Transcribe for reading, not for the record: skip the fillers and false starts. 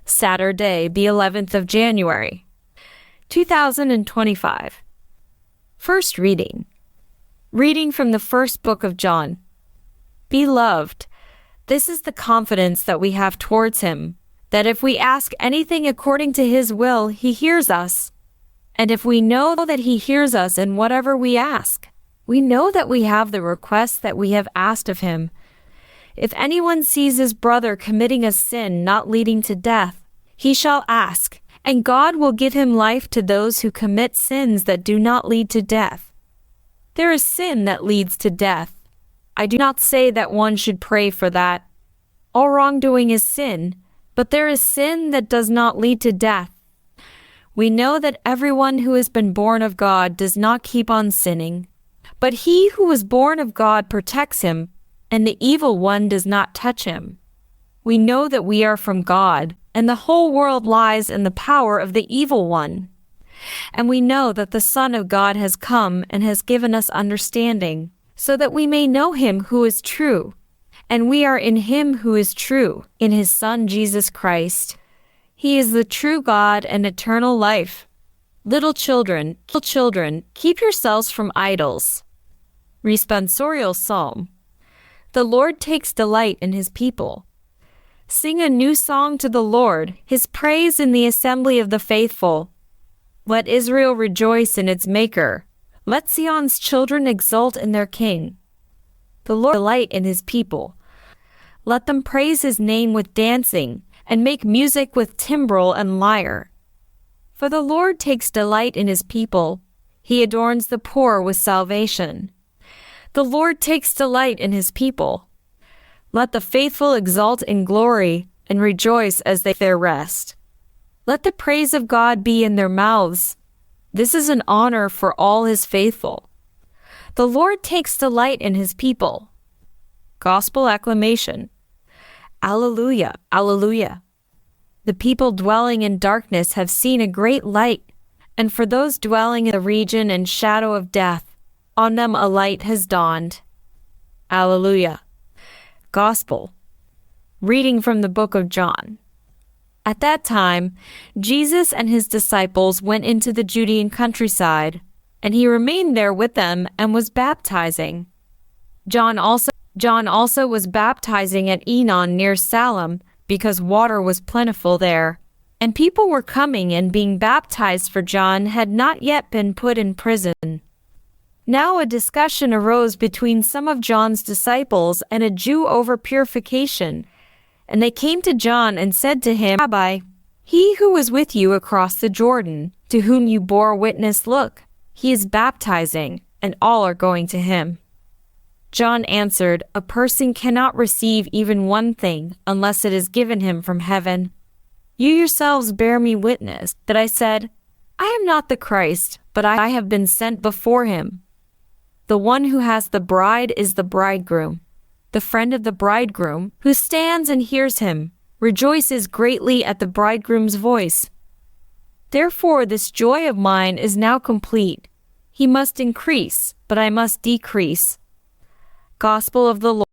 Saturday, the 11th of January, 2025. First reading. Reading from the first book of John. Beloved, this is the confidence that we have towards him, that if we ask anything according to his will, he hears us. And if we know that he hears us in whatever we ask, we know that we have the request that we have asked of him. If anyone sees his brother committing a sin not leading to death, he shall ask, and God will give him life to those who commit sins that do not lead to death. There is sin that leads to death. I do not say that one should pray for that. All wrongdoing is sin, but there is sin that does not lead to death. We know that everyone who has been born of God does not keep on sinning, but he who was born of God protects him, and the evil one does not touch him. We know that we are from God, and the whole world lies in the power of the evil one. And we know that the Son of God has come and has given us understanding, so that we may know him who is true. And we are in him who is true, in his Son Jesus Christ. He is the true God and eternal life. Little children, keep yourselves from idols. Responsorial Psalm. The Lord takes delight in his people. Sing a new song to the Lord, his praise in the assembly of the faithful. Let Israel rejoice in its Maker. Let Zion's children exult in their King. The Lord delight in his people. Let them praise his name with dancing, and make music with timbrel and lyre. For the Lord takes delight in his people. He adorns the poor with salvation. The Lord takes delight in his people. Let the faithful exult in glory and rejoice as they their rest. Let the praise of God be in their mouths. This is an honor for all his faithful. The Lord takes delight in his people. Gospel acclamation. Alleluia, alleluia. The people dwelling in darkness have seen a great light, and for those dwelling in the region and shadow of death, on them a light has dawned. Alleluia. Gospel. Reading from the book of John. At that time, Jesus and his disciples went into the Judean countryside, and he remained there with them and was baptizing. John also was baptizing at Enon near Salem, because water was plentiful there, and people were coming and being baptized, for John had not yet been put in prison. Now a discussion arose between some of John's disciples and a Jew over purification, and they came to John and said to him, Rabbi, he who was with you across the Jordan, to whom you bore witness, look, he is baptizing, and all are going to him. John answered, a person cannot receive even one thing unless it is given him from heaven. You yourselves bear me witness that I said, I am not the Christ, but I have been sent before him. The one who has the bride is the bridegroom. The friend of the bridegroom, who stands and hears him, rejoices greatly at the bridegroom's voice. Therefore this joy of mine is now complete. He must increase, but I must decrease. Gospel of the Lord.